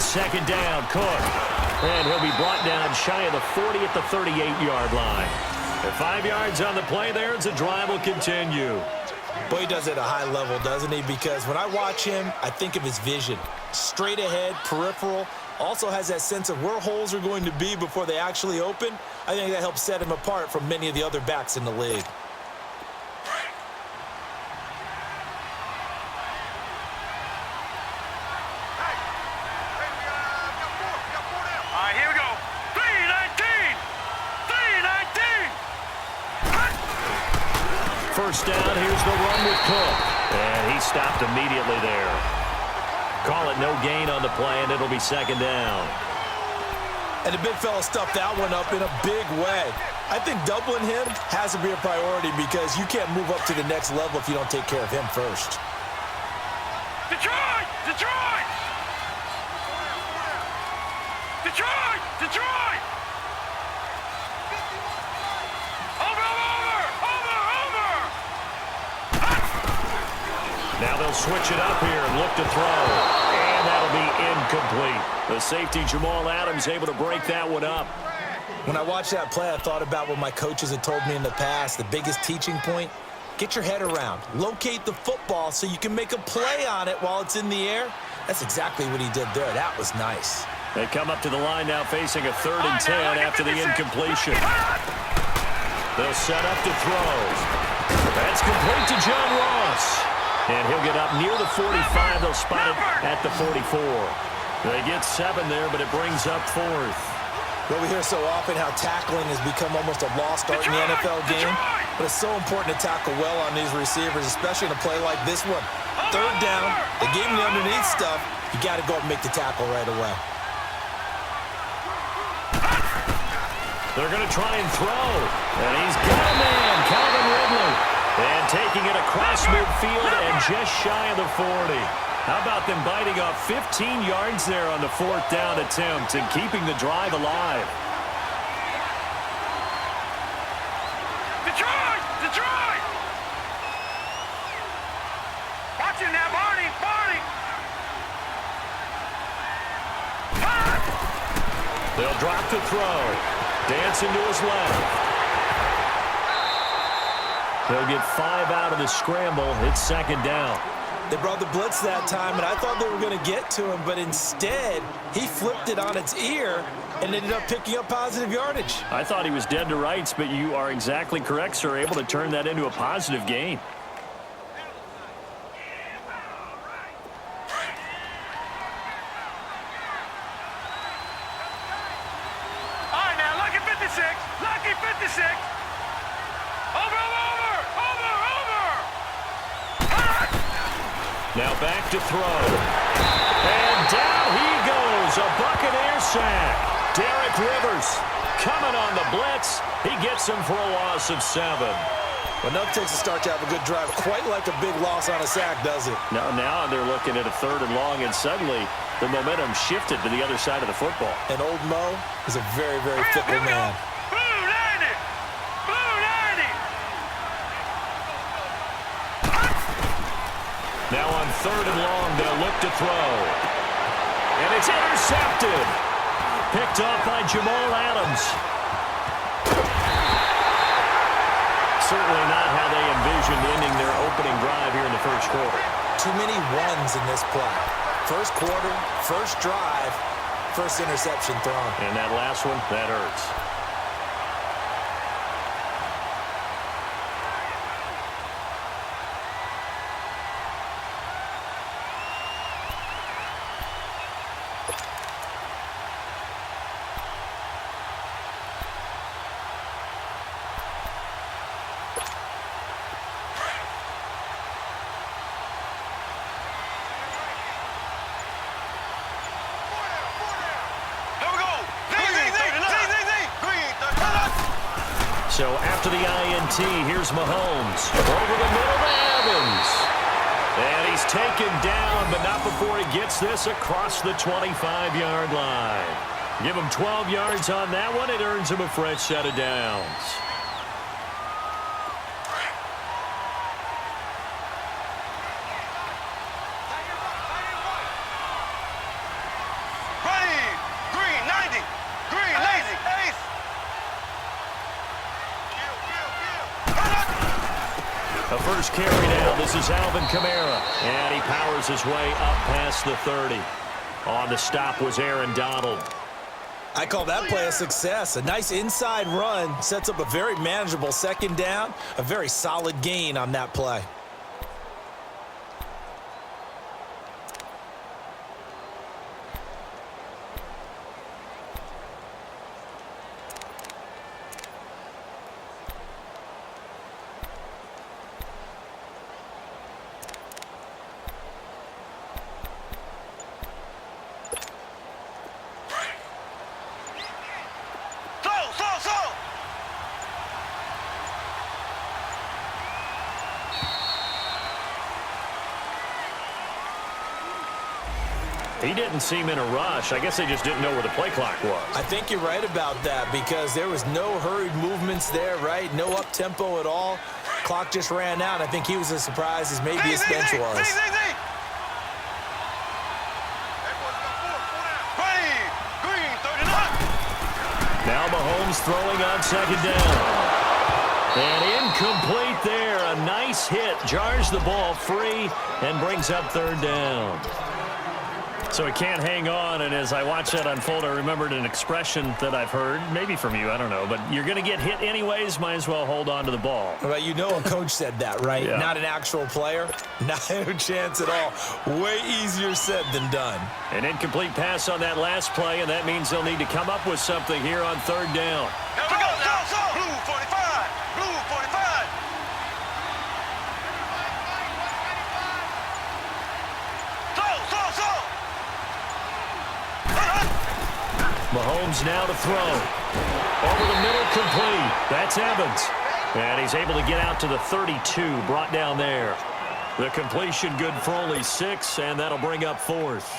second down. Cook. And he'll be brought down shy of the 40 at the 38-yard line. And 5 yards on the play there as the drive will continue. Boy, he does it at a high level, doesn't he? Because when I watch him, I think of his vision. Straight ahead, peripheral. Also has that sense of where holes are going to be before they actually open. I think that helps set him apart from many of the other backs in the league. First down, here's the run with Cook. And he stopped immediately there. Call it no gain on the play, and it'll be second down. And the big fella stuffed that one up in a big way. I think doubling him has to be a priority because you can't move up to the next level if you don't take care of him first. Detroit! Detroit! Detroit! Detroit! Now they'll switch it up here and look to throw. And that'll be incomplete. The safety, Jamal Adams, able to break that one up. When I watched that play, I thought about what my coaches had told me in the past. The biggest teaching point, get your head around. Locate the football so you can make a play on it while it's in the air. That's exactly what he did there. That was nice. They come up to the line now facing a 3rd and 10 after the incompletion. They'll set up to throw. That's complete to John Ross. And he'll get up near the 45. They'll spot it at the 44. They get 7 there, but it brings up 4th. Well, we hear so often how tackling has become almost a lost art in the NFL game. But it's so important to tackle well on these receivers, especially in a play like this one. 3rd down, they gave him the underneath stuff. You got to go up and make the tackle right away. They're going to try and throw. And he's got a man, Calvin Ridley. And taking it across midfield and just shy of the 40. How about them biting off 15 yards there on the 4th down attempt and keeping the drive alive? Detroit! Detroit! Watch him now, Barney! Barney! They'll drop the throw. Dancing to his left. They'll get 5 out of the scramble. It's second down. They brought the blitz that time, and I thought they were going to get to him, but instead, he flipped it on its ear and ended up picking up positive yardage. I thought he was dead to rights, but you are exactly correct, sir. Able to turn that into a positive gain. All right, now, lucky 56. Lucky 56. Over! Now back to throw. And down he goes. A Buccaneer sack. Derek Rivers coming on the blitz. He gets him for a loss of 7. Enough takes a start to have a good drive. Quite like a big loss on a sack, does it? Now they're looking at a 3rd and long, and suddenly the momentum shifted to the other side of the football. And old Mo is a very, very fickle man. Now on 3rd and long, they'll look to throw. And it's intercepted. Picked off by Jamal Adams. Certainly not how they envisioned ending their opening drive here in the 1st quarter. Too many ones in this play. 1st quarter, 1st drive, 1st interception thrown. And that last one, that hurts. So after the INT, here's Mahomes. Over the middle to Evans. And he's taken down, but not before he gets this across the 25-yard line. Give him 12 yards on that one. It earns him a fresh set of downs. A first carry now. This is Alvin Kamara. And he powers his way up past the 30. On the stop was Aaron Donald. I call that play a success. A nice inside run sets up a very manageable second down. A very solid gain on that play. He didn't seem in a rush. I guess they just didn't know where the play clock was. I think you're right about that because there was no hurried movements there, right? No up-tempo at all. Clock just ran out. I think he was as surprised as maybe his bench was. Now Mahomes throwing on second down. And incomplete there. A nice hit. Jars the ball free and brings up third down. So he can't hang on, and as I watched that unfold, I remembered an expression that I've heard, maybe from you, I don't know, but you're going to get hit anyways, might as well hold on to the ball. Well, you know a coach said that, right? Yeah. Not an actual player. Not a chance at all. Way easier said than done. An incomplete pass on that last play, and that means they'll need to come up with something here on third down. Here we go now. Blue 45. Blue 45. Mahomes now to throw. Over the middle, complete. That's Evans. And he's able to get out to the 32, brought down there. The completion good for only 6, and that'll bring up fourth.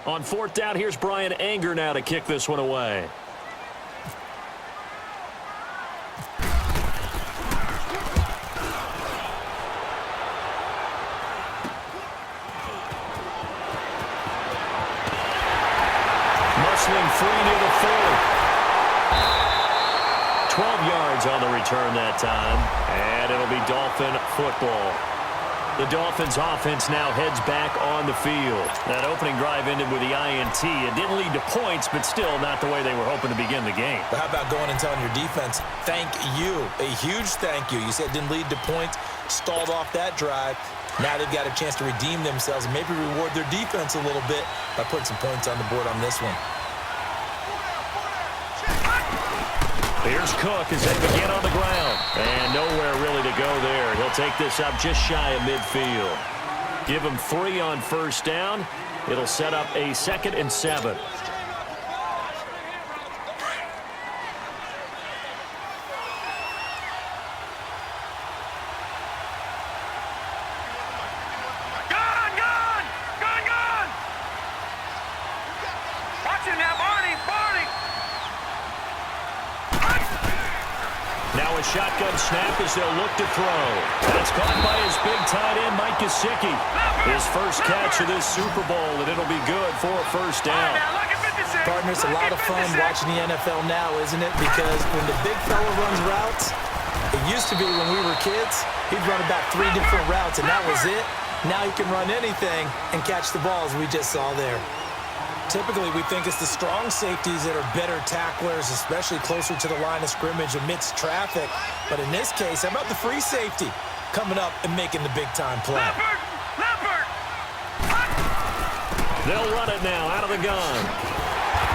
On fourth down, here's Brian Anger now to kick this one away. Muscling free near the 40. 12 yards on the return that time, and it'll be Dolphin football. The Dolphins offense now heads back on the field. That opening drive ended with the INT. It didn't lead to points, but still not the way they were hoping to begin the game. But how about going and telling your defense, thank you, a huge thank you. You said it didn't lead to points, stalled off that drive. Now they've got a chance to redeem themselves and maybe reward their defense a little bit by putting some points on the board on this one. Here's Cook as they begin on the ground. And nowhere really to go there. He'll take this up just shy of midfield. Give him 3 on first down. It'll set up a 2nd and 7. Shotgun snap as they'll look to throw. That's caught by his big tight end, Mike Gesicki. His first catch of this Super Bowl, and it'll be good for a first down. Partner, it's a lot of fun watching the NFL now, isn't it? Because when the big fella runs routes, it used to be when we were kids, he'd run about 3 different routes, and that was it. Now he can run anything and catch the ball, as we just saw there. Typically, we think it's the strong safeties that are better tacklers, especially closer to the line of scrimmage amidst traffic. But in this case, how about the free safety coming up and making the big-time play? They'll run it now out of the gun.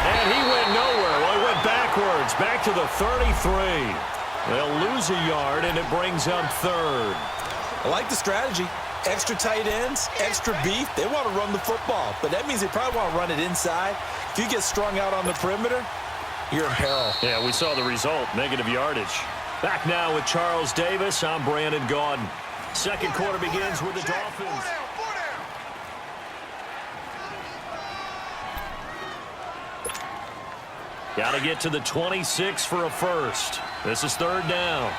And he went nowhere. Well, he went backwards, back to the 33. They'll lose a yard, and it brings up third. I like the strategy. Extra tight ends, extra beef. They want to run the football, but that means they probably want to run it inside. If you get strung out on the perimeter, you're in peril. Yeah, we saw the result, negative yardage. Back now with Charles Davis. I'm Brandon Gaudin. Second quarter begins with the Dolphins. Got to get to the 26 for a first. This is third down.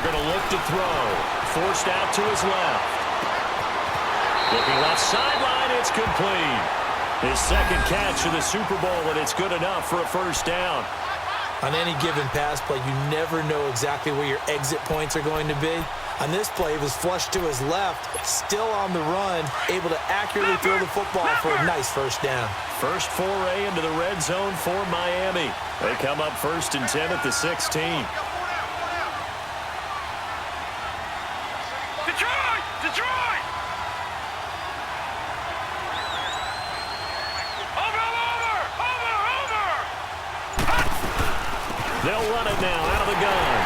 going to look to throw. Forced out to his left. Looking left sideline, it's complete. His second catch of the Super Bowl, and it's good enough for a first down. On any given pass play, you never know exactly where your exit points are going to be. On this play, he was flushed to his left, still on the run, able to accurately throw the football for a nice first down. First foray into the red zone for Miami. They come up 1st and 10 at the 16. Detroit! Detroit! They'll run it now out of the gun.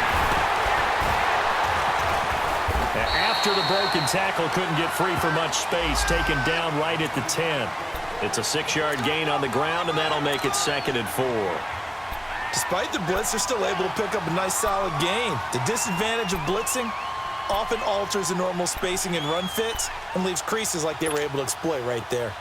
After the broken tackle, couldn't get free for much space, taken down right at the 10. It's a 6-yard gain on the ground, and that'll make it 2nd and 4. Despite the blitz, they're still able to pick up a nice solid gain. The disadvantage of blitzing often alters the normal spacing and run fits and leaves creases like they were able to exploit right there.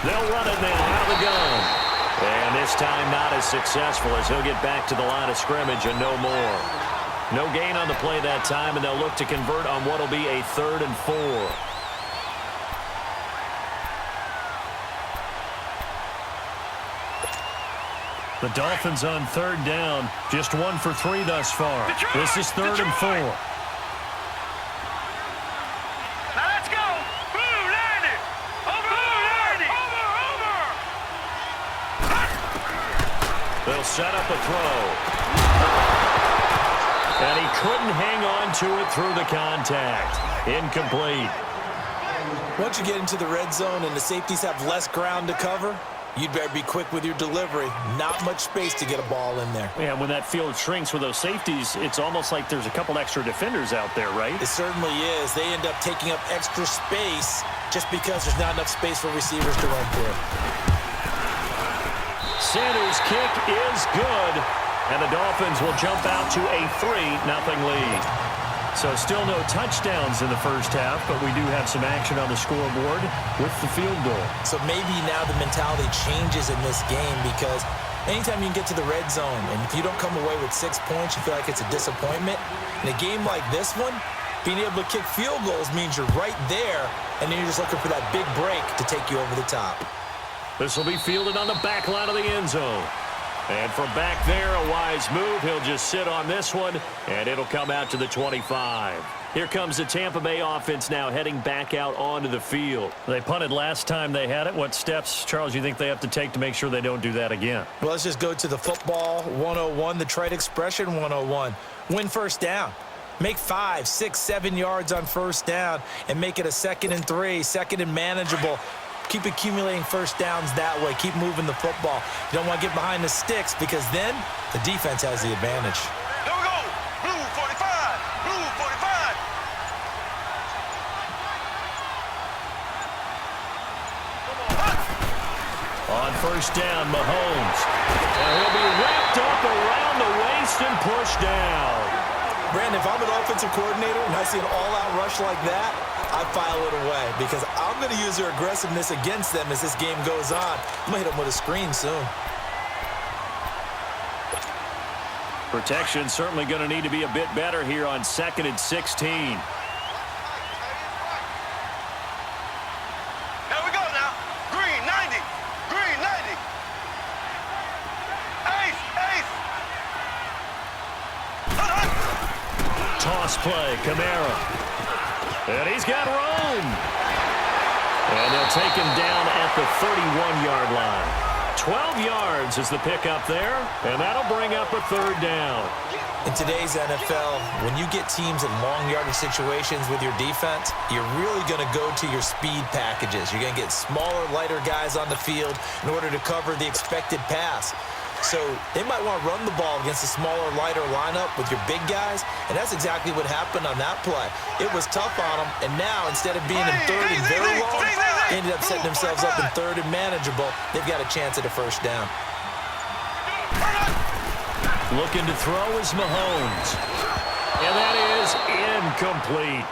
They'll run it now out of the gun. And this time not as successful as he'll get back to the line of scrimmage and no more. No gain on the play that time, and they'll look to convert on what will be a 3rd and 4. The Dolphins on 3rd down. Just 1 for 3 thus far. This is 3rd and 4. They'll set up a throw. And he couldn't hang on to it through the contact. Incomplete. Once you get into the red zone and the safeties have less ground to cover, you'd better be quick with your delivery. Not much space to get a ball in there. Yeah, when that field shrinks with those safeties, it's almost like there's a couple extra defenders out there, right? It certainly is. They end up taking up extra space just because there's not enough space for receivers to run through. Sanders' kick is good, and the Dolphins will jump out to a 3-0 lead. So still no touchdowns in the first half, but we do have some action on the scoreboard with the field goal. So maybe now the mentality changes in this game because anytime you can get to the red zone, and if you don't come away with 6 points, you feel like it's a disappointment. In a game like this one, being able to kick field goals means you're right there, and then you're just looking for that big break to take you over the top. This will be fielded on the back line of the end zone. And from back there, a wise move. He'll just sit on this one, and it'll come out to the 25. Here comes the Tampa Bay offense now heading back out onto the field. They punted last time they had it. What steps, Charles, you think they have to take to make sure they don't do that again? Well, let's just go to the football 101, the trite expression 101. Win first down. Make 5, 6, 7 yards on first down and make it a 2nd and 3, 2nd and manageable. Keep accumulating first downs that way. Keep moving the football. You don't want to get behind the sticks because then the defense has the advantage. Here we go. Blue 45. Blue 45. On first down, Mahomes. And he'll be wrapped up around the waist and pushed down. Brandon, if I'm an offensive coordinator and I see an all-out rush like that, I file it away because I'm going to use their aggressiveness against them as this game goes on. I'm going to hit them with a screen soon. Protection certainly going to need to be a bit better here on 2nd and 16. Here we go now. Green 90. Green 90. Ace. Ace. Toss play, Kamara. And he's got room. And they'll take him down at the 31-yard line. 12 yards is the pickup there, and that'll bring up a 3rd down. In today's NFL, when you get teams in long yardage situations with your defense, you're really going to go to your speed packages. You're going to get smaller, lighter guys on the field in order to cover the expected pass. So they might want to run the ball against a smaller, lighter lineup with your big guys, and that's exactly what happened on that play. It was tough on them, and now instead of being in 3rd and very long, they ended up setting themselves up in 3rd and manageable. They've got a chance at a first down. Looking to throw is Mahomes. incomplete.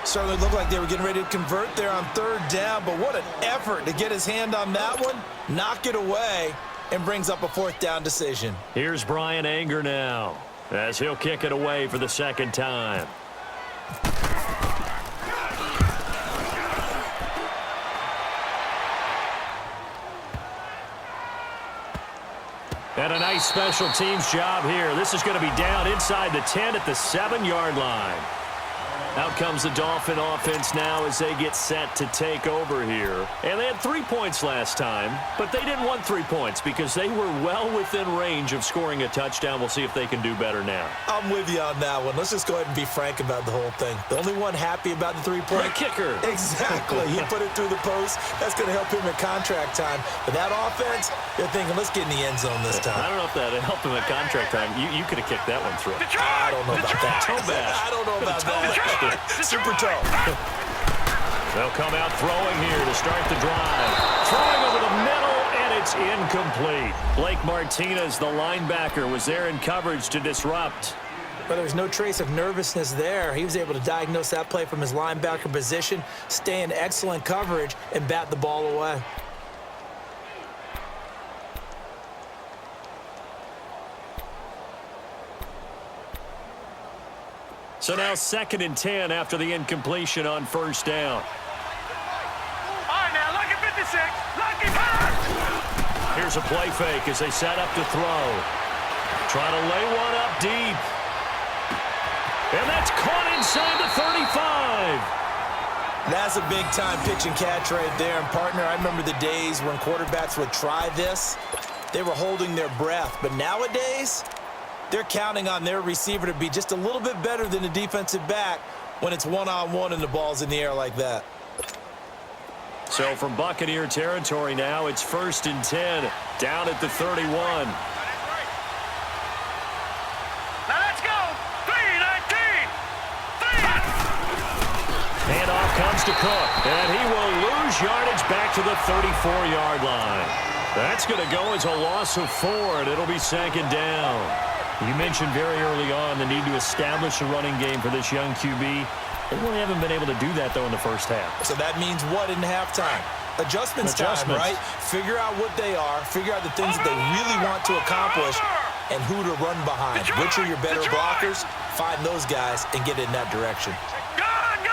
Certainly looked like they were getting ready to convert there on third down, but what an effort to get his hand on that one, knock it away, and brings up a fourth down decision. Here's Brian Anger now, as he'll kick it away for the second time. And a nice special teams job here. This is going to be down inside the 10 at the 7-yard line. Out comes the Dolphin offense now as they get set to take over here. And they had 3 points last time, but they didn't want 3 points because they were well within range of scoring a touchdown. We'll see if they can do better now. I'm with you on that one. Let's just go ahead and be frank about the whole thing. The only one happy about the 3-point. The kicker. Exactly. He put it through the post. That's going to help him in contract time. But that offense, they're thinking, let's get in the end zone this time. I don't know if that helped him at contract time. You could have kicked that one through. I don't know about that. Toe bash. I don't know about that. Super toe. They'll come out throwing here to start the drive. Throwing over the middle, and it's incomplete. Blake Martinez, the linebacker, was there in coverage to disrupt. But there's no trace of nervousness there. He was able to diagnose that play from his linebacker position, stay in excellent coverage, and bat the ball away. So now 2nd and 10 after the incompletion on first down. All right, now, lucky 56. Lucky pass. Here's a play fake as they set up to throw. Trying to lay one up deep. And that's caught inside the 35. That's a big-time pitch and catch right there. And, partner, I remember the days when quarterbacks would try this. They were holding their breath. But nowadays, they're counting on their receiver to be just a little bit better than the defensive back when it's one-on-one and the ball's in the air like that. So from Buccaneer territory now, it's 1st and 10, down at the 31. Now let's go. 3-19. Handoff comes to Cook, and he will lose yardage back to the 34-yard line. That's going to go as a loss of 4, and it'll be 2nd down. You mentioned very early on the need to establish a running game for this young QB. They really haven't been able to do that, though, in the first half. So that means what in halftime? Adjustments time, right? Figure out what they are, figure out the things that they really want to accomplish, and who to run behind. Which are your better blockers? Find those guys and get in that direction. Gun.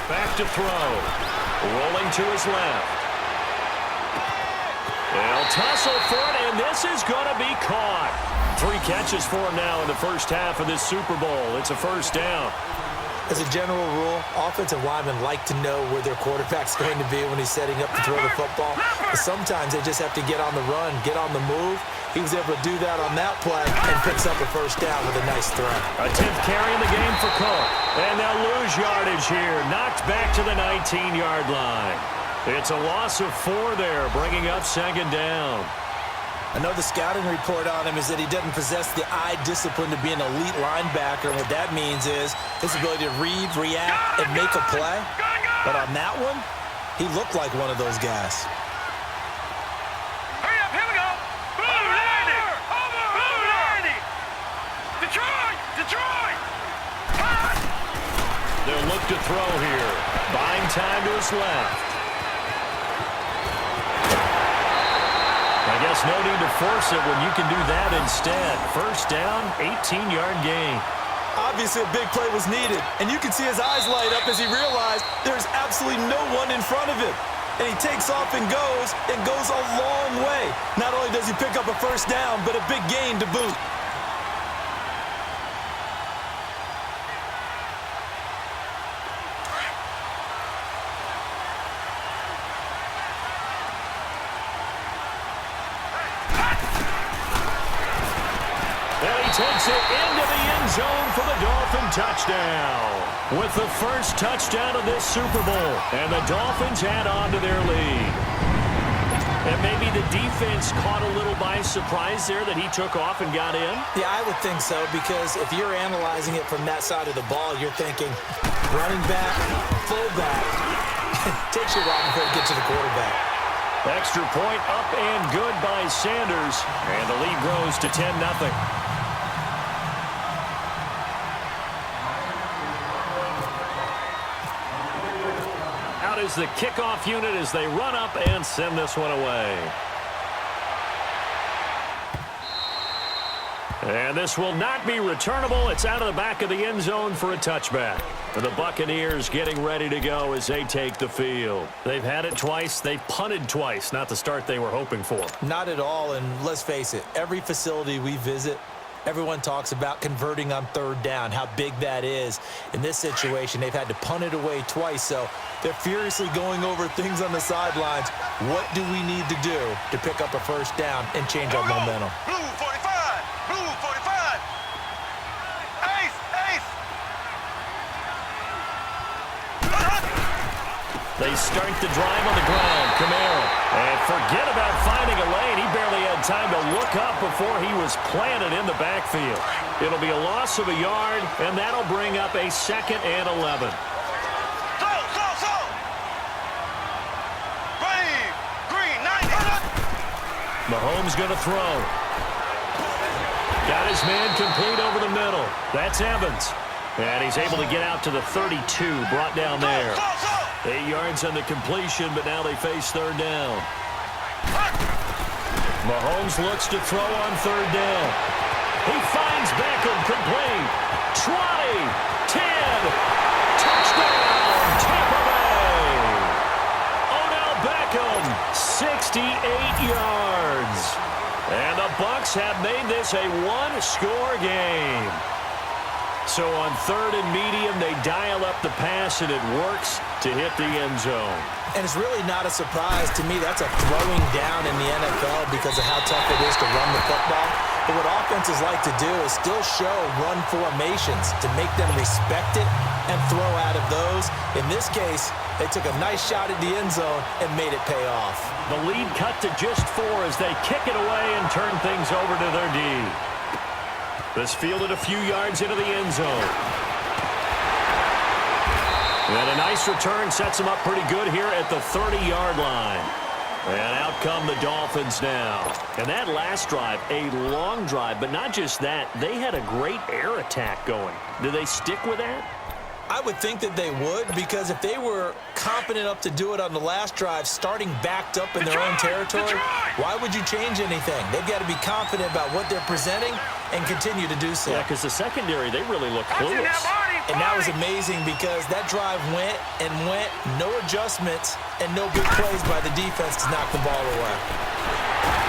Back to throw. Rolling to his left. They'll tussle for it, and this is going to be caught. 3 catches for him now in the first half of this Super Bowl. It's a first down. As a general rule, offensive linemen like to know where their quarterback's going to be when he's setting up to throw the football. But sometimes they just have to get on the run, get on the move. He was able to do that on that play and picks up a first down with a nice throw. A 10th carry in the game for Cook. And they'll lose yardage here. Knocked back to the 19-yard line. It's a loss of 4 there, bringing up 2nd down. I know the scouting report on him is that he doesn't possess the eye discipline to be an elite linebacker. And what that means is his ability to read, react, and make a play. But on that one, he looked like one of those guys. Hurry up, here we go. Boom, Randy. Boom, Randy. Detroit. Pass. They'll look to throw here. Buying time to his left. I guess no need to force it when you can do that instead. First down, 18-yard gain. Obviously, a big play was needed, and you can see his eyes light up as he realized there's absolutely no one in front of him. And he takes off and goes a long way. Not only does he pick up a first down, but a big gain to boot. Takes it into the end zone for the Dolphin touchdown. With the first touchdown of this Super Bowl. And the Dolphins add on to their lead. And maybe the defense caught a little by surprise there that he took off and got in? Yeah, I would think so, because if you're analyzing it from that side of the ball, you're thinking running back, fullback. Takes you a while before you get to the quarterback. Extra point up and good by Sanders. And the lead grows to 10-0. is the kickoff unit as they run up and send this one away. And this will not be returnable. It's out of the back of the end zone for a touchback. And the Buccaneers getting ready to go as they take the field. They've had it twice. They've punted twice. Not the start they were hoping for. Not at all, and let's face it, every facility we visit, everyone talks about converting on third down, how big that is. In this situation, they've had to punt it away twice, so they're furiously going over things on the sidelines. What do we need to do to pick up a first down and change our momentum? Blue 45. Blue 45. Ace. Ace. They start the drive on the ground. Kamara. And forget about finding a lane. He barely had time to look up before he was planted in the backfield. It'll be a loss of a yard, and that'll bring up a 2nd and 11. So. Green 90. Mahomes going to throw. Got his man complete over the middle. That's Evans. And he's able to get out to the 32, brought down there. 8 yards on the completion, but now they face third down. Mahomes looks to throw on third down. He finds Beckham complete. 20, 10, touchdown, Tampa Bay. Odell Beckham, 68 yards. And the Bucs have made this a one-score game. So on third and medium, they dial up the pass, and it works to hit the end zone. And it's really not a surprise to me. That's a throwing down in the NFL because of how tough it is to run the football. But what offenses like to do is still show run formations to make them respect it and throw out of those. In this case, they took a nice shot at the end zone and made it pay off. The lead cut to just 4 as they kick it away and turn things over to their D. This fielded a few yards into the end zone. And a nice return sets them up pretty good here at the 30-yard line. And out come the Dolphins now. And that last drive, a long drive, but not just that. They had a great air attack going. Do they stick with that? I would think that they would, because if they were competent enough to do it on the last drive, starting backed up in their own territory, why would you change anything? They've got to be confident about what they're presenting and continue to do so. Yeah, because the secondary, they really look clueless. And that was amazing because that drive went, no adjustments, and no big plays by the defense to knock the ball away.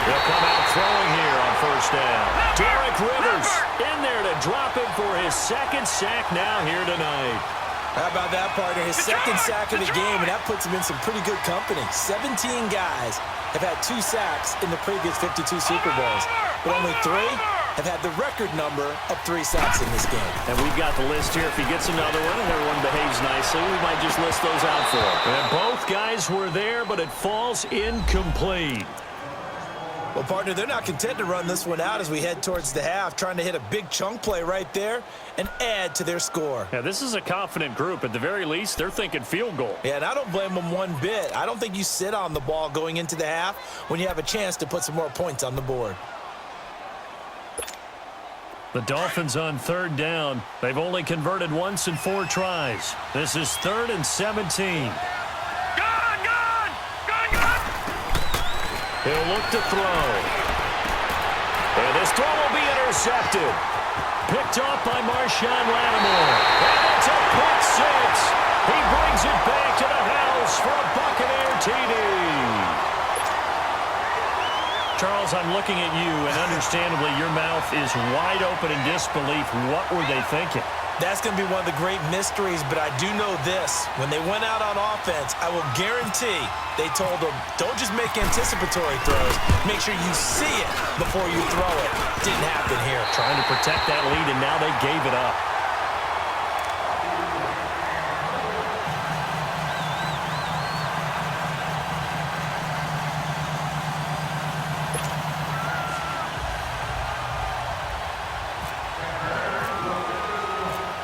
They'll come out throwing here on first down. Derek Rivers in there to drop him for his 2nd sack now here tonight. How about that, partner? His 2nd sack of the game, and that puts him in some pretty good company. 17 guys have had 2 sacks in the previous 52 Super Bowls, but only 3 have had the record number of 3 sacks in this game. And we've got the list here. If he gets another one and everyone behaves nicely, we might just list those out for him. And both guys were there, but it falls incomplete. Well, partner, they're not content to run this one out as we head towards the half, trying to hit a big chunk play right there and add to their score. Yeah, this is a confident group. At the very least, they're thinking field goal. Yeah, and I don't blame them one bit. I don't think you sit on the ball going into the half when you have a chance to put some more points on the board. The Dolphins on third down. They've only converted once in 4 tries. This is 3rd and 17. He'll look to throw. And this throw will be intercepted. Picked off by Marshawn Lattimore. And it's a pick 6. He brings it back to the house for a Buccaneer TD. Charles, I'm looking at you, and understandably, your mouth is wide open in disbelief. What were they thinking? That's going to be one of the great mysteries, but I do know this. When they went out on offense, I will guarantee they told them, don't just make anticipatory throws. Make sure you see it before you throw it. Didn't happen here. Trying to protect that lead, and now they gave it up.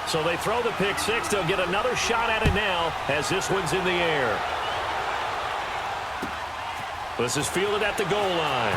So they throw the pick 6. They'll get another shot at it now as this one's in the air. This is fielded at the goal line.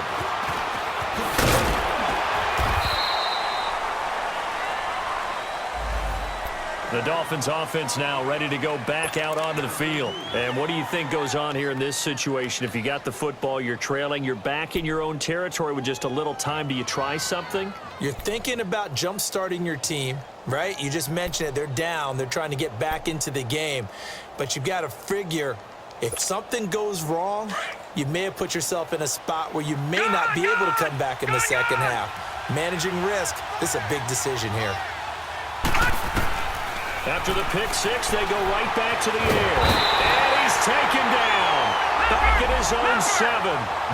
The Dolphins offense now ready to go back out onto the field. And what do you think goes on here in this situation? If you got the football, you're trailing, you're back in your own territory with just a little time. Do you try something? You're thinking about jump-starting your team, right? You just mentioned it. They're down. They're trying to get back into the game. But you've got to figure if something goes wrong, you may have put yourself in a spot where you may not be able to come back in the second half. Managing risk, this is a big decision here. After the pick six, they go right back to the air. And he's taken down. Back at his own 7.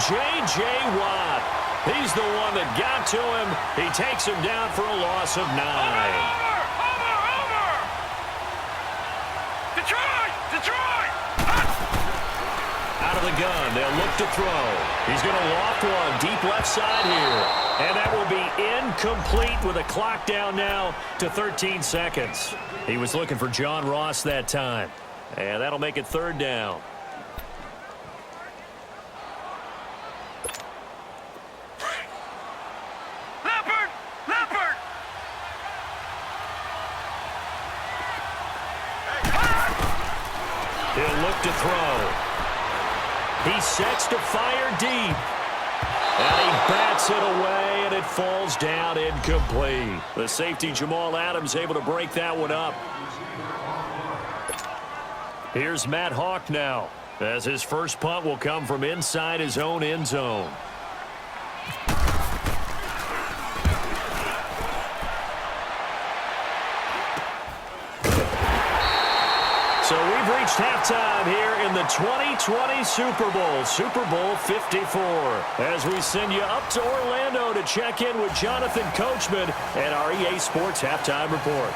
J.J. Watt. He's the one that got to him. He takes him down for a loss of 9. Over! Detroit! Out of the gun, they'll look to throw. He's going to loft one deep left side here. And that will be incomplete with a clock down now to 13 seconds. He was looking for John Ross that time. And that'll make it 3rd down. Leopard! He'll look to throw. He sets to fire deep. And he bats it away, and it falls down incomplete. The safety, Jamal Adams, able to break that one up. Here's Matt Hawk now, as his first punt will come from inside his own end zone. So we've reached halftime here in the 2020 Super Bowl, Super Bowl 54. As we send you up to Orlando to check in with Jonathan Coachman and our EA Sports Halftime Report.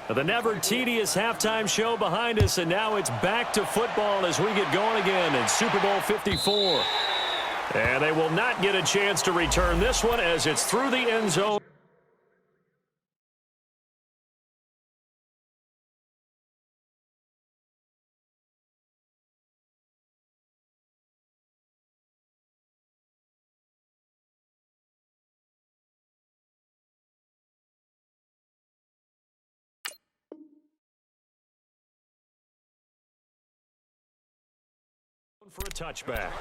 The never tedious halftime show behind us, and now it's back to football as we get going again in Super Bowl 54. And they will not get a chance to return this one as it's through the end zone. For a touchback.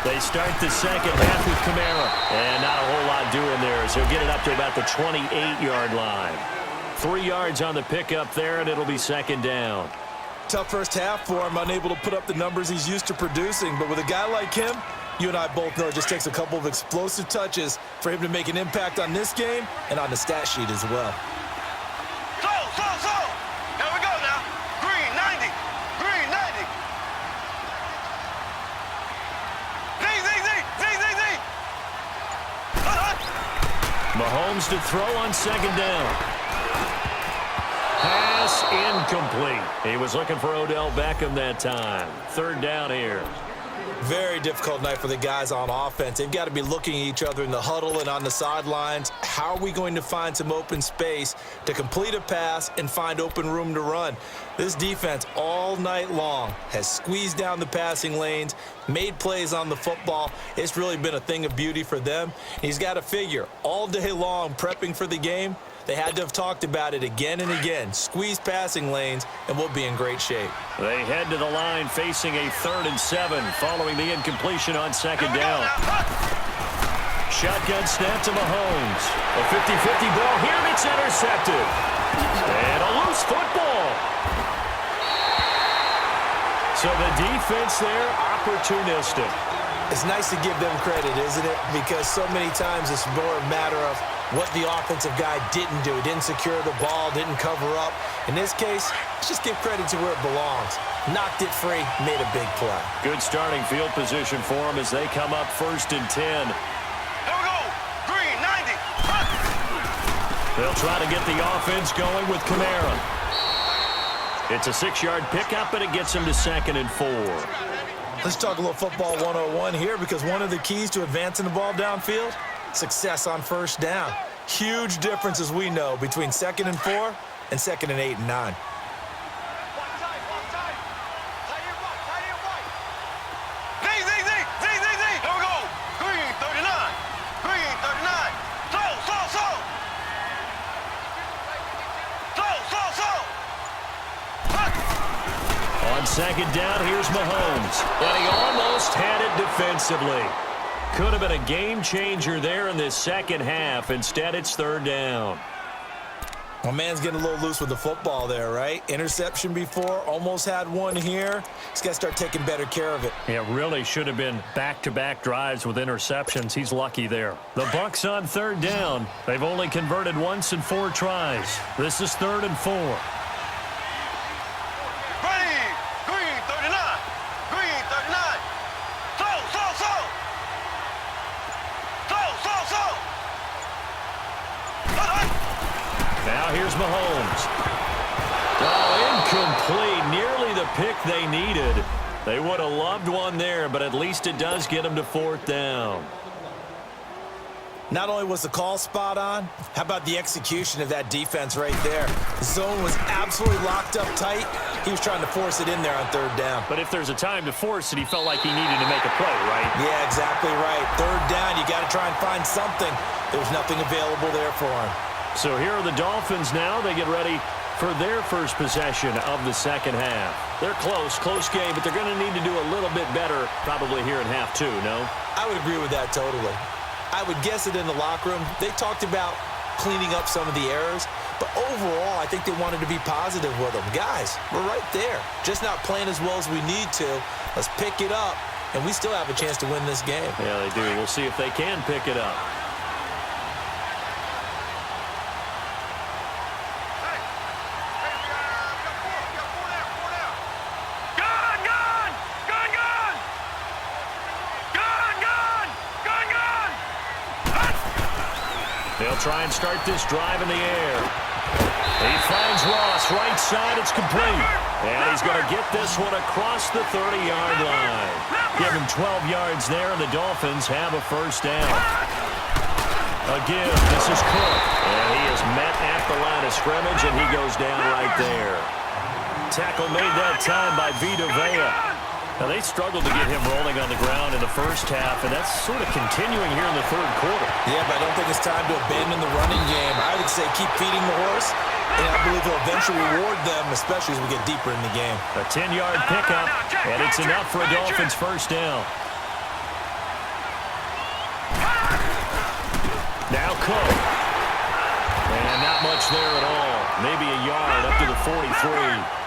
They start the second half with Kamara. And not a whole lot doing there as he'll get it up to about the 28-yard line. 3 yards on the pickup there, and it'll be 2nd down. Tough first half for him, unable to put up the numbers he's used to producing. But with a guy like him, you and I both know it just takes a couple of explosive touches for him to make an impact on this game and on the stat sheet as well. So. Here we go now. Green 90. Mahomes to throw on 2nd down. Pass incomplete. He was looking for Odell Beckham that time. 3rd down here. Very difficult night for the guys on offense. They've got to be looking at each other in the huddle and on the sidelines. How are we going to find some open space to complete a pass and find open room to run? This defense all night long has squeezed down the passing lanes, made plays on the football. It's really been a thing of beauty for them. He's got to figure all day long prepping for the game. They had to have talked about it again and again. Squeeze passing lanes, and we'll be in great shape. They head to the line facing a 3rd and 7 following the incompletion on 2nd down. Shotgun snap to Mahomes. A 50-50 ball here, and it's intercepted. And a loose football. So the defense there, opportunistic. It's nice to give them credit, isn't it? Because so many times it's more a matter of what the offensive guy didn't do. Didn't secure the ball, didn't cover up. In this case, let's just give credit to where it belongs. Knocked it free, made a big play. Good starting field position for them as they come up 1st and 10. Here we go. Green, 90. They'll try to get the offense going with Kamara. It's a 6-yard pickup, and it gets him to 2nd and 4. Let's talk a little football 101 here, because one of the keys to advancing the ball downfield, success on 1st down. Huge difference, as we know, between 2nd and 4 and 2nd and 8 and 9. On 2nd down, here's Mahomes. And he almost had it defensively. Could have been a game changer there in this second half. Instead, it's 3rd down. Well, man's getting a little loose with the football there, right? Interception before, almost had one here. He's got to start taking better care of it. Yeah, really should have been back-to-back drives with interceptions. He's lucky there. The Bucks on 3rd down. They've only converted once in 4 tries. This is 3rd and 4. Now here's Mahomes. Oh, incomplete. Nearly the pick they needed. They would have loved one there, but at least it does get them to 4th down. Not only was the call spot on, how about the execution of that defense right there? The zone was absolutely locked up tight. He was trying to force it in there on 3rd down. But if there's a time to force it, he felt like he needed to make a play, right? Yeah, exactly right. 3rd down, you got to try and find something. There was nothing available there for him. So here are the Dolphins now. They get ready for their first possession of the second half. They're close game, but they're going to need to do a little bit better probably here in half 2, no? I would agree with that totally. I would guess that in the locker room, they talked about cleaning up some of the errors, but overall, I think they wanted to be positive with them. Guys, we're right there. Just not playing as well as we need to. Let's pick it up, and we still have a chance to win this game. Yeah, they do. We'll see if they can pick it up. They'll try and start this drive in the air. He finds Ross, right side, it's complete. And he's going to get this one across the 30-yard line. Give him 12 yards there, and the Dolphins have a 1st down. Again, this is Cook. And he is met at the line of scrimmage, and he goes down right there. Tackle made that time by Vita Vea. Now, they struggled to get him rolling on the ground in the 1st half, and that's sort of continuing here in the 3rd quarter. Yeah, but I don't think it's time to abandon the running game. I would say keep feeding the horse, and I believe he'll eventually reward them, especially as we get deeper in the game. A 10-yard pickup, and it's enough for a Dolphins 1st down. Now Cook. And not much there at all. Maybe a yard up to the 43.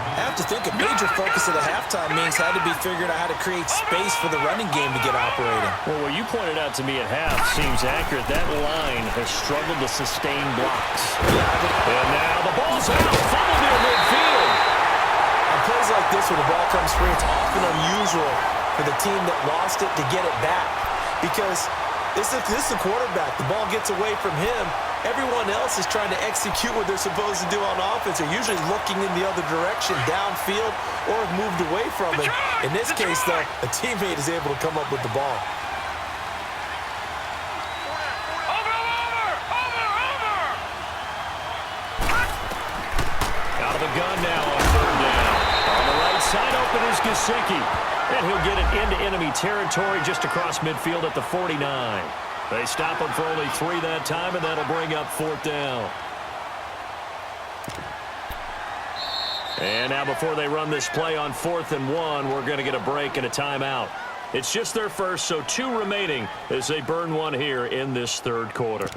I have to think a major focus of the halftime means had to be figuring out how to create space for the running game to get operating. Well, what you pointed out to me at half seems accurate. That line has struggled to sustain blocks. And now the ball's out. Fumbled near midfield. On plays like this where the ball comes free, it's often unusual for the team that lost it to get it back. Because this is the quarterback. The ball gets away from him. Everyone else is trying to execute what they're supposed to do on offense. They're usually looking in the other direction, downfield, or have moved away from it. In this case, though, a teammate is able to come up with the ball. Out of the gun now on 3rd down. On the right side, open is Gesicki. And he'll get it into enemy territory just across midfield at the 49. They stop him for only 3 that time, and that'll bring up 4th down. And now before they run this play on 4th and 1, we're going to get a break and a timeout. It's just their first, so 2 remaining as they burn one here in this 3rd quarter.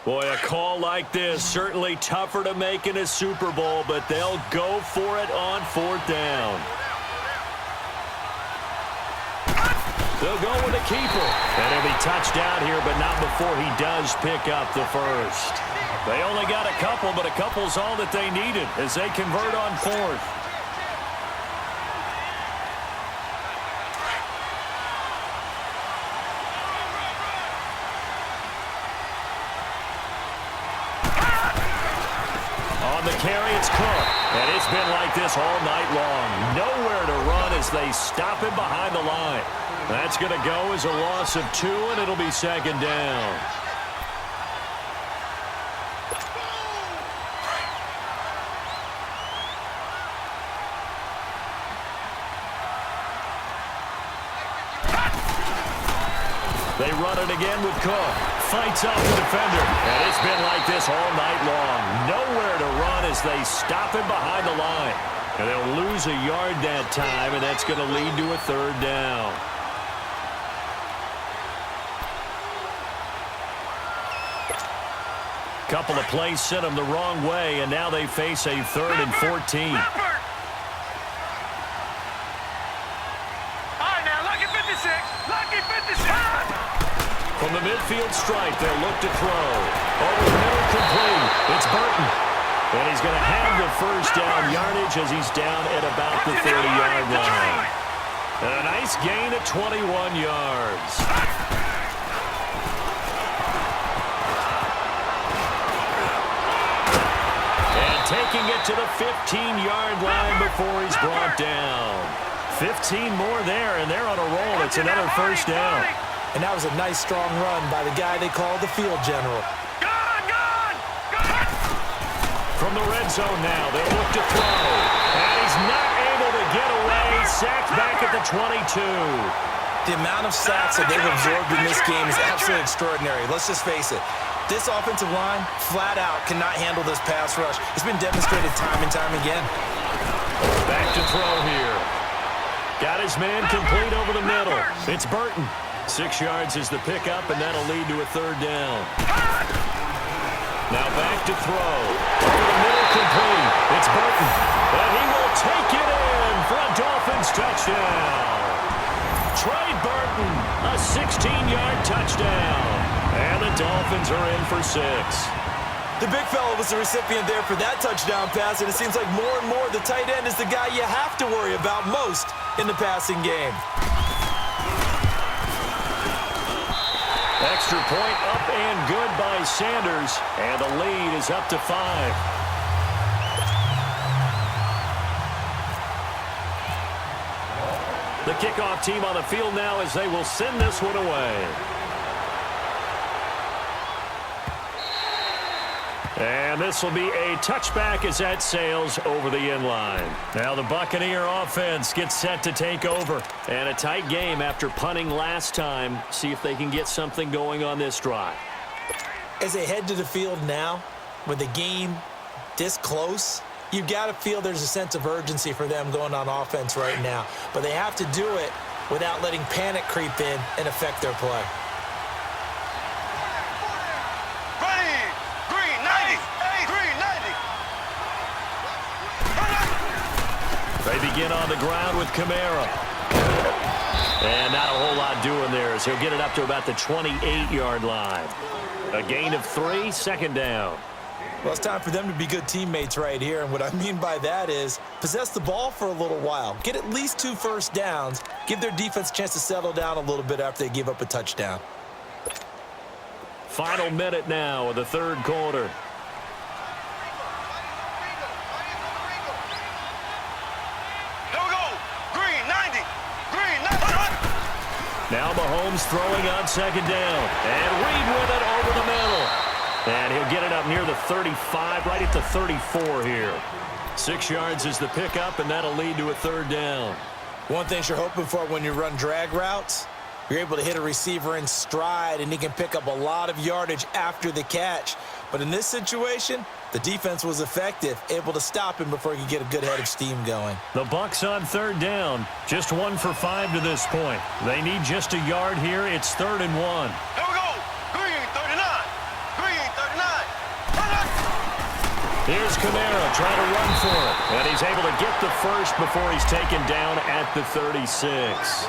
Boy, a call like this, certainly tougher to make in a Super Bowl, but they'll go for it on 4th down. They'll go with a keeper. And he'll be touched down here, but not before he does pick up the first. They only got a couple, but a couple's all that they needed as they convert on 4th. On the carry, it's Cook. And it's been like this all night long. Nowhere to run as they stop him behind the line. That's going to go as a loss of 2, and it'll be 2nd down. They run it again with Cook. Fights off the defender. And it's been like this all night long. Nowhere to run as they stop him behind the line. And they'll lose a yard that time, and that's going to lead to a 3rd down. Couple of plays sent them the wrong way, and now they face a 3rd and 14. From the midfield stripe, they'll look to throw. Over the middle, complete. It's Burton. And he's going to have the first down yardage as he's down at about the 30-yard line. And a nice gain of 21 yards. And taking it to the 15-yard line before he's brought down. 15 more there, and they're on a roll. It's another first down. And that was a nice, strong run by the guy they call the field general. From the red zone now, they'll look to throw. And he's not able to get away. Sacked back at the 22. The amount of sacks that they've absorbed in this game is absolutely extraordinary. Let's just face it. This offensive line, flat out, cannot handle this pass rush. It's been demonstrated time and time again. Back to throw here. Got his man complete over the middle. It's Burton. 6 yards is the pickup, and that'll lead to a 3rd down. Now back to throw. Over the middle, complete. It's Burton. And he will take it in for a Dolphins touchdown. Trey Burton, a 16-yard touchdown. And the Dolphins are in for 6. The big fella was the recipient there for that touchdown pass, and it seems like more and more the tight end is the guy you have to worry about most in the passing game. Extra point up and good by Sanders, and the lead is up to 5. The kickoff team on the field now as they will send this one away. And this will be a touchback as that sails over the end line. Now the Buccaneer offense gets set to take over. And a tight game after punting last time. See if they can get something going on this drive. As they head to the field now, with the game this close, you've got to feel there's a sense of urgency for them going on offense right now. But they have to do it without letting panic creep in and affect their play. They begin on the ground with Kamara. And not a whole lot doing there as he'll get it up to about the 28-yard line. A gain of 3, 2nd down. Well, it's time for them to be good teammates right here. And what I mean by that is possess the ball for a little while. Get at least 2 first downs. Give their defense a chance to settle down a little bit after they give up a touchdown. Final minute now of the 3rd quarter. Now Mahomes throwing on 2nd down. And Reed with it over the middle. And he'll get it up near the 35, right at the 34 here. 6 yards is the pickup, and that'll lead to a 3rd down. One thing you're hoping for when you run drag routes, you're able to hit a receiver in stride, and he can pick up a lot of yardage after the catch. But in this situation, the defense was effective, able to stop him before he could get a good head of steam going. The Bucs on 3rd down, just 1 for 5 to this point. They need just a yard here. It's 3rd and 1. Here we go. Green 39. Green 39. Here's Kamara trying to run for it. And he's able to get the first before he's taken down at the 36.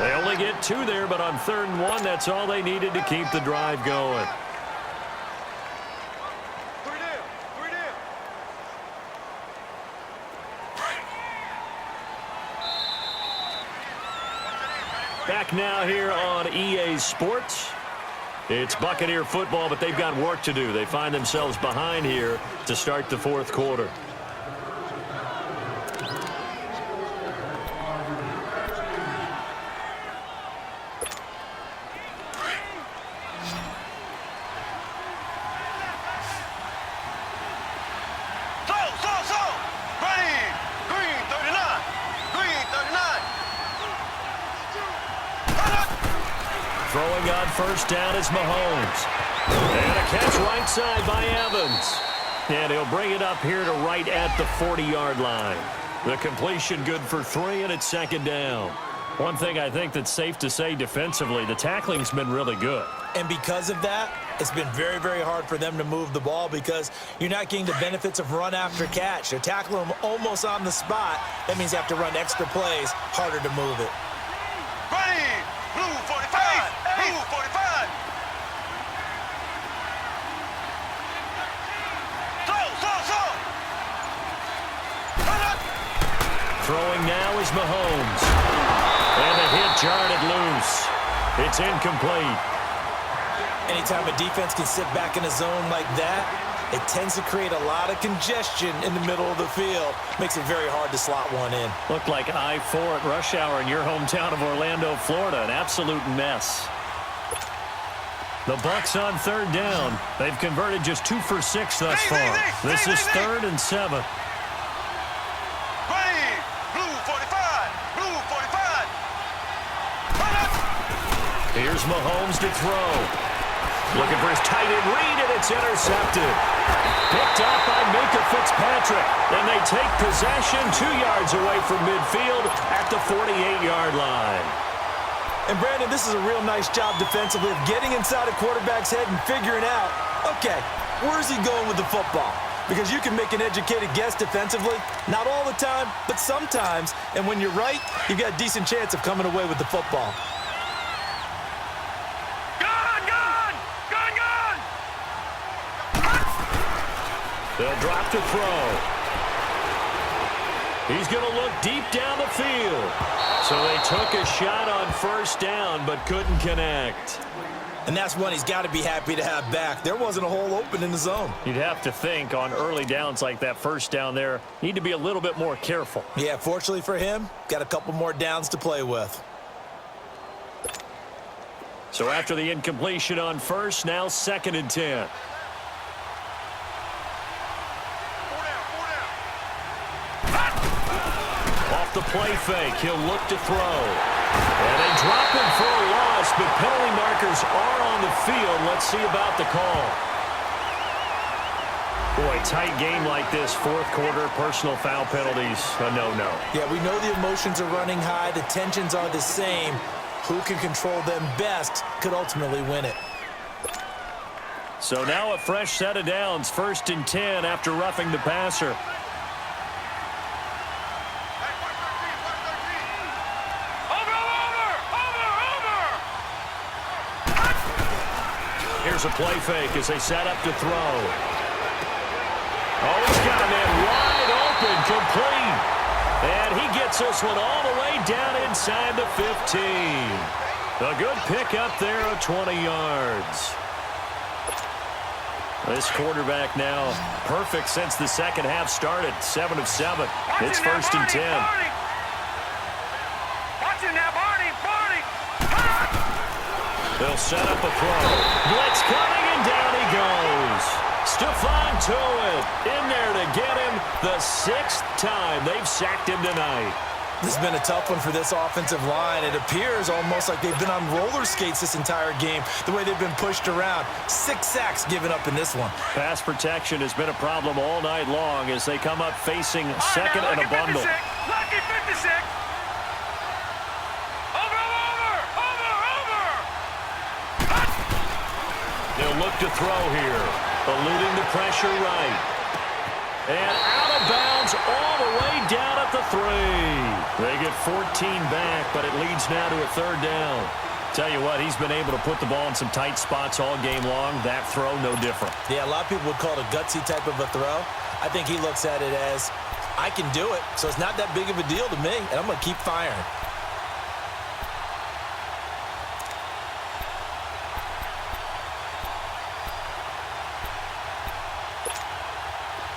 They only get 2 there, but on 3rd and 1, that's all they needed to keep the drive going. Back now here on EA Sports. It's Buccaneer football, but they've got work to do. They find themselves behind here to start the 4th quarter. Throwing on first down is Mahomes. And a catch right side by Evans. And he'll bring it up here to right at the 40-yard line. The completion good for 3, and it's 2nd down. One thing I think that's safe to say defensively, the tackling's been really good. And because of that, it's been very, very hard for them to move the ball because you're not getting the benefits of run after catch. They're tackling them almost on the spot. That means you have to run extra plays, harder to move it. Blue 45! Blue 45! Throwing now is Mahomes. And the hit jarred it loose. It's incomplete. Anytime a defense can sit back in a zone like that, it tends to create a lot of congestion in the middle of the field. Makes it very hard to slot one in. Looked like I-4 at rush hour in your hometown of Orlando, Florida. An absolute mess. The Bucs on 3rd down. They've converted just 2 for 6 thus far. This is 3rd and 7. Blue 45! Blue 45! Here's Mahomes to throw. Looking for his tight end read, and it's intercepted. Picked up by Minka Fitzpatrick. And they take possession 2 yards away from midfield at the 48-yard line. And, Brandon, this is a real nice job defensively of getting inside a quarterback's head and figuring out, okay, where's he going with the football? Because you can make an educated guess defensively. Not all the time, but sometimes. And when you're right, you've got a decent chance of coming away with the football. They'll drop to throw. He's going to look deep down the field. So they took a shot on 1st down, but couldn't connect. And that's one he's got to be happy to have back. There wasn't a hole open in the zone. You'd have to think on early downs like that 1st down there, need to be a little bit more careful. Yeah, fortunately for him, got a couple more downs to play with. So after the incompletion on 1st, now 2nd and 10. The play fake. He'll look to throw. And they drop him for a loss, but penalty markers are on the field. Let's see about the call. Boy, tight game like this, 4th quarter, personal foul penalties, a no-no. Yeah, we know the emotions are running high. The tensions are the same. Who can control them best could ultimately win it. So now a fresh set of downs, 1st and 10 after roughing the passer. Here's a play fake as they set up to throw. Oh, he's got a man wide open, complete. And he gets this one all the way down inside the 15. A good pickup there of 20 yards. This quarterback now perfect since the 2nd half started. 7 of 7. It's 1st and 10. They'll set up a throw. Blitz coming, and down he goes. Stephon Tuitt in there to get him the 6th time they've sacked him tonight. This has been a tough one for this offensive line. It appears almost like they've been on roller skates this entire game, the way they've been pushed around. 6 sacks given up in this one. Pass protection has been a problem all night long as they come up facing 2nd and a bundle. Lucky 56. They'll look to throw here, eluding the pressure right. And out of bounds all the way down at the 3. They get 14 back, but it leads now to a 3rd down. Tell you what, he's been able to put the ball in some tight spots all game long. That throw, no different. Yeah, a lot of people would call it a gutsy type of a throw. I think he looks at it as, I can do it, so it's not that big of a deal to me, and I'm going to keep firing.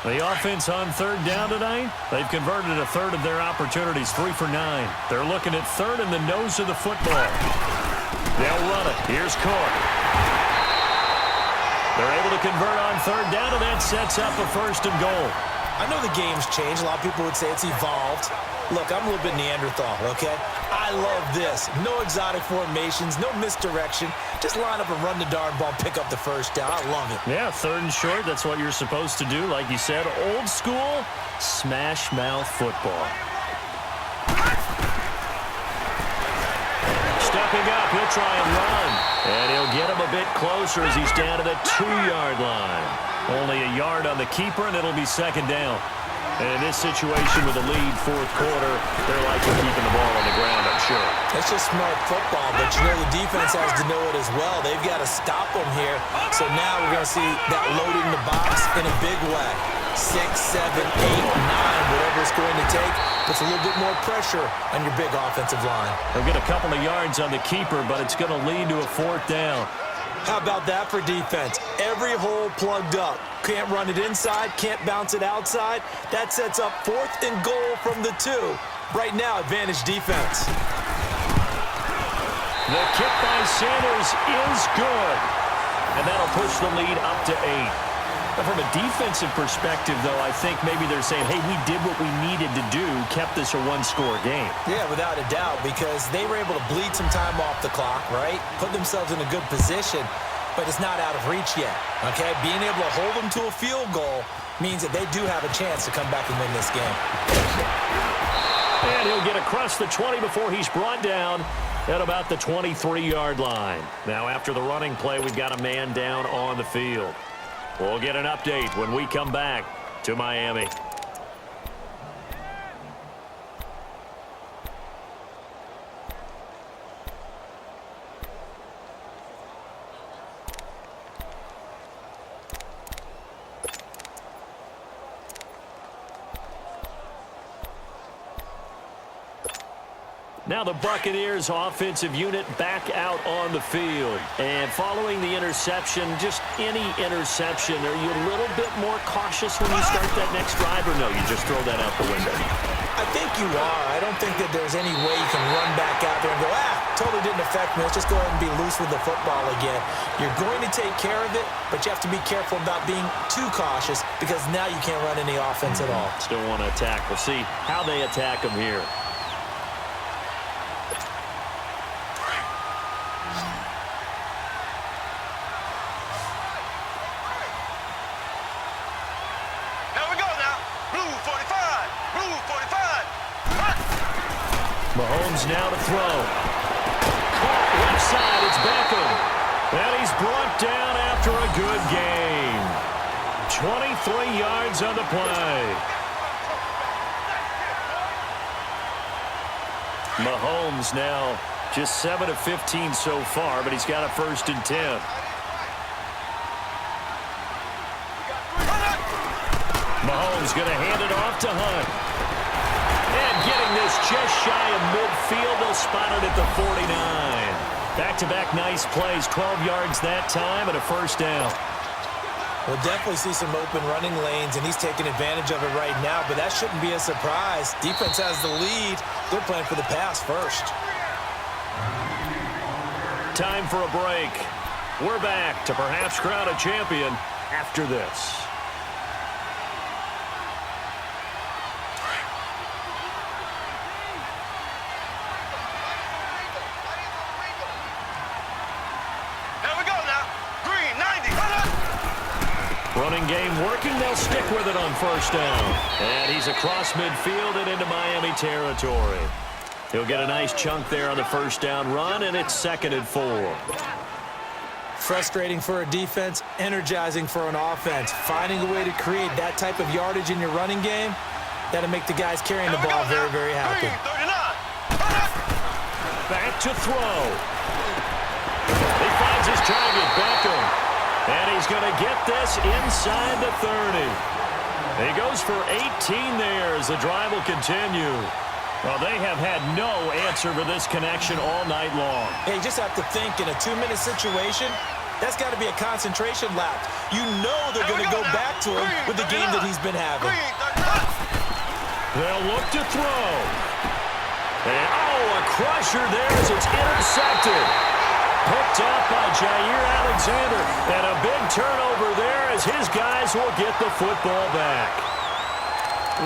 The offense on 3rd down tonight, they've converted a third of their opportunities, 3 for 9. They're looking at 3rd in the nose of the football. They'll run it. Here's Court. They're able to convert on 3rd down, and that sets up a 1st and goal. I know the game's changed. A lot of people would say it's evolved. Look, I'm a little bit Neanderthal, okay? I love this. No exotic formations, no misdirection. Just line up and run the darn ball, pick up the 1st down. I love it. Yeah, 3rd and short, that's what you're supposed to do. Like you said, old school, smash mouth football. Stepping up, he'll try and run. And he'll get him a bit closer as he's down to the 2-yard line. Only a yard on the keeper, and it'll be 2nd down. And in this situation with a lead 4th quarter, they're likely keeping the ball on the ground, I'm sure. It's just smart football, but you know the defense has to know it as well. They've got to stop them here. So now we're going to see that loading the box in a big way. 6, 7, 8, 9, whatever it's going to take, puts a little bit more pressure on your big offensive line. They'll get a couple of yards on the keeper, but it's going to lead to a 4th down. How about that for defense? Every hole plugged up. Can't run it inside, can't bounce it outside. That sets up 4th and goal from the 2. Right now, advantage defense. The kick by Sanders is good. And that'll push the lead up to 8. But from a defensive perspective, though, I think maybe they're saying, hey, we did what we needed to do, kept this a 1-score game. Yeah, without a doubt, because they were able to bleed some time off the clock, right? Put themselves in a good position, but it's not out of reach yet, okay? Being able to hold them to a field goal means that they do have a chance to come back and win this game. And he'll get across the 20 before he's brought down at about the 23-yard line. Now, after the running play, we've got a man down on the field. We'll get an update when we come back to Miami. Now the Buccaneers offensive unit back out on the field. And following the interception, just any interception, are you a little bit more cautious when you start that next drive, or no, you just throw that out the window? I think you are. I don't think that there's any way you can run back out there and go, totally didn't affect me. Let's just go ahead and be loose with the football again. You're going to take care of it, but you have to be careful about being too cautious because now you can't run any offense at all. Still want to attack. We'll see how they attack them here. Mahomes now to throw. Caught left side, it's Beckham. And he's brought down after a good game. 23 yards on the play. Mahomes now just 7 of 15 so far, but he's got a 1st and 10. Mahomes going to hand it off to Hunt. And getting this just shy of midfield, they'll spot it at the 49. Back-to-back nice plays, 12 yards that time and a 1st down. We'll definitely see some open running lanes, and he's taking advantage of it right now, but that shouldn't be a surprise. Defense has the lead. They're playing for the pass first. Time for a break. We're back to perhaps crown a champion after this. Running game working, they'll stick with it on 1st down. And he's across midfield and into Miami territory. He'll get a nice chunk there on the 1st down run, and it's 2nd and 4. Frustrating for a defense, energizing for an offense. Finding a way to create that type of yardage in your running game, that'll make the guys carrying the ball very, very happy. Back to throw. He finds his target, Beckham. And he's going to get this inside the 30. He goes for 18 there as the drive will continue. Well, they have had no answer for this connection all night long. Hey, you just have to think in a 2-minute situation, that's got to be a concentration lap. You know they're going to go back to him with the game that he's been having. They'll look to throw. And, a crusher there as it's intercepted. Picked up by Jair Alexander. And a big turnover there as his guys will get the football back.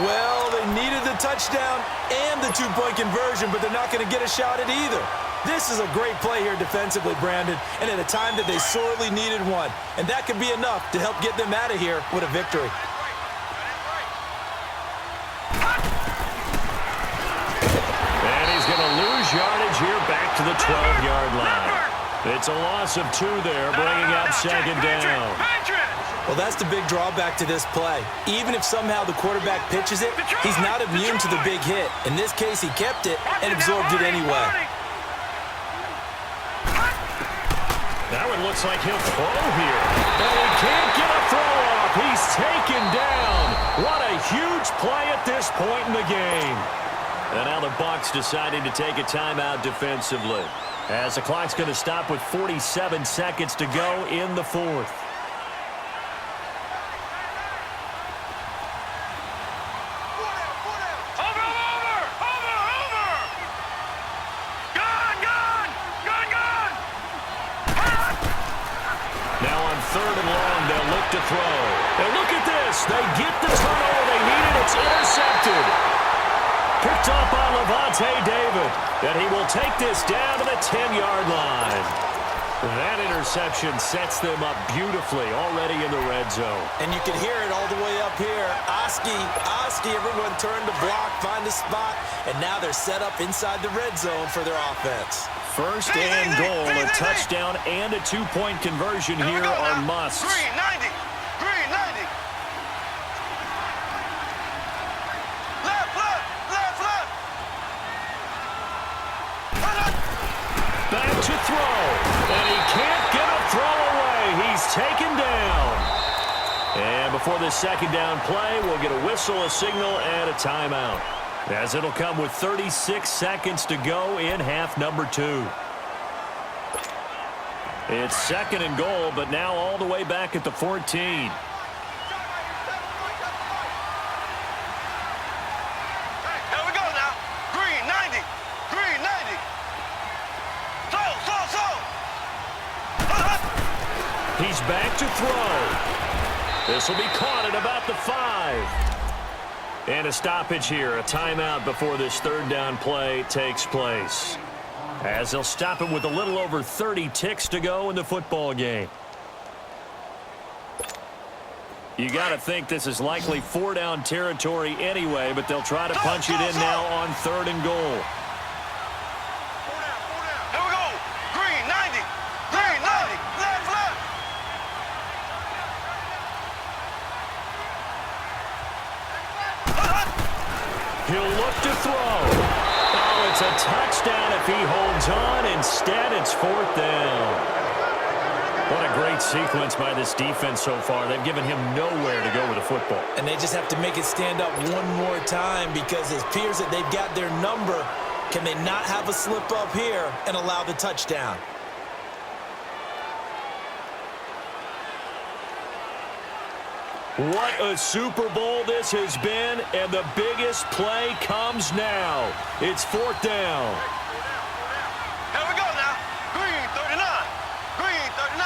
Well, they needed the touchdown and the 2-point conversion, but they're not going to get a shot at either. This is a great play here defensively, Brandon, and at a time that they sorely needed one. And that could be enough to help get them out of here with a victory. And he's going to lose yardage here back to the 12-yard line. It's a loss of 2 there, bringing up second down. Well, that's the big drawback to this play. Even if somehow the quarterback pitches it, he's not immune to the big hit. In this case, he kept it and absorbed it anyway. Now it looks like he'll throw here. And he can't get a throw off. He's taken down. What a huge play at this point in the game. And now the Bucs deciding to take a timeout defensively, as the clock's going to stop with 47 seconds to go in the 4th. Now on 3rd and long, they'll look to throw. And look at this. They get the turnover they needed. It's intercepted. Picked up by Levante David. And he will take this down to the 10-yard line. That interception sets them up beautifully already in the red zone. And you can hear it all the way up here. Oski, everyone turned to block, find a spot, and now they're set up inside the red zone for their offense. 1st and goal, a touchdown and a 2-point conversion here are musts. Green 90. Green 90. Left. Back to throw. And he can't get a throw away. He's taken down. And before this second down play, we'll get a whistle, a signal, and a timeout, as it'll come with 36 seconds to go in half number 2. It's 2nd and goal, but now all the way back at the 14. Here we go now. Green 90. Green 90. So. He's back to throw. This will be caught at about the 5. And a stoppage here, a timeout before this 3rd down play takes place, as they'll stop it with a little over 30 ticks to go in the football game. You got to think this is likely 4-down territory anyway, but they'll try to punch it in now on 3rd and goal. Here we go. Green 90. Green 90. Left. He'll look to throw. Oh, it's a touchdown if he holds on. Instead, it's 4th down. What a great sequence by this defense so far. They've given him nowhere to go with the football. And they just have to make it stand up one more time, because it appears that they've got their number. Can they not have a slip up here and allow the touchdown? What a Super Bowl this has been, and the biggest play comes now. It's 4th down. Here we go now. Green 39. Green 39.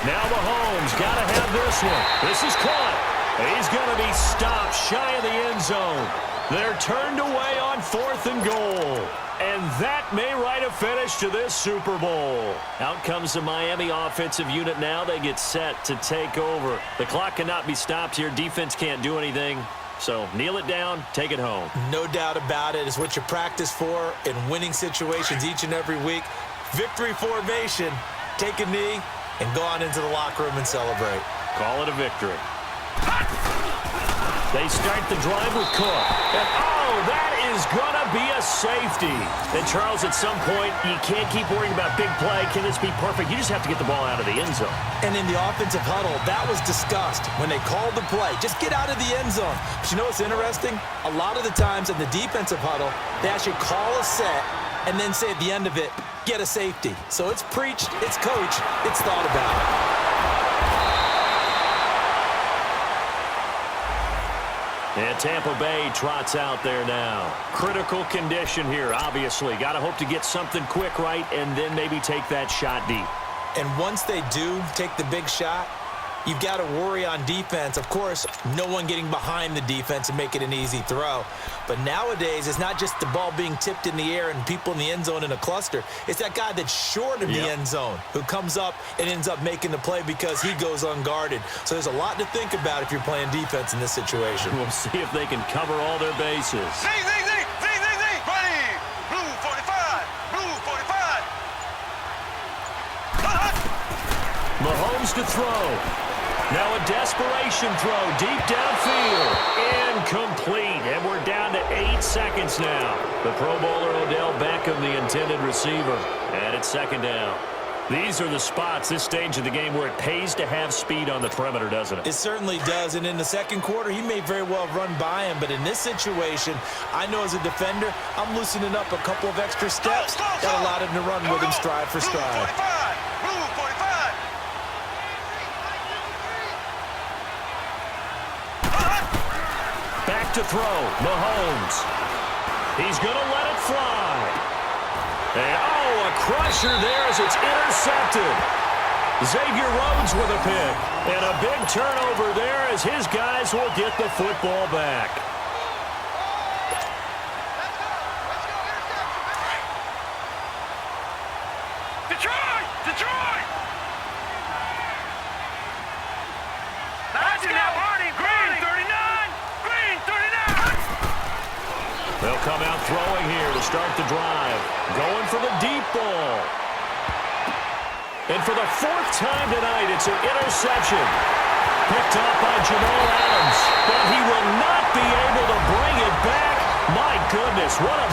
Now Mahomes got to have this one. This is caught. He's going to be stopped shy of the end zone. They're turned away on 4th and goal. And that may write a finish to this Super Bowl. Out comes the Miami offensive unit now. They get set to take over. The clock cannot be stopped here. Defense can't do anything. So kneel it down, take it home. No doubt about it. It's what you practice for in winning situations each and every week. Victory formation. Take a knee and go on into the locker room and celebrate. Call it a victory. They start the drive with Cook. And, oh, that is going to be a safety. And, Charles, at some point, you can't keep worrying about big play. Can this be perfect? You just have to get the ball out of the end zone. And in the offensive huddle, that was discussed when they called the play. Just get out of the end zone. But you know what's interesting? A lot of the times in the defensive huddle, they actually call a set and then say at the end of it, get a safety. So it's preached, it's coached, it's thought about. And Tampa Bay trots out there now. Critical condition here, obviously. Got to hope to get something quick right and then maybe take that shot deep. And once they do take the big shot, you've got to worry on defense. Of course, no one getting behind the defense and make it an easy throw. But nowadays, it's not just the ball being tipped in the air and people in the end zone in a cluster. It's that guy that's short of the end zone who comes up and ends up making the play because he goes unguarded. So there's a lot to think about if you're playing defense in this situation. We'll see if they can cover all their bases. Ready. Blue 45. Blue 45. Mahomes to throw. Now a desperation throw deep downfield. Incomplete. And we're down to 8 seconds now. The Pro Bowler Odell Beckham, the intended receiver. And it's 2nd down. These are the spots, this stage of the game, where it pays to have speed on the perimeter, doesn't it? It certainly does. And in the second quarter, he may very well run by him. But in this situation, I know as a defender, I'm loosening up a couple of extra steps. That allowed him to run with him stride for stride. Blue 45. Back to throw. Mahomes. He's going to let it fly. And, oh, a crusher there as it's intercepted. Xavier Rhodes with a pick. And a big turnover there as his guys will get the football back. Detroit! That's it now, Barney. Green 39. Green 39. They'll come out throwing here to start the drive. Going for the deep ball. And for the 4th time tonight, it's an interception. Picked up by Jamal Adams. But he will not be able to bring it back. My goodness, what a...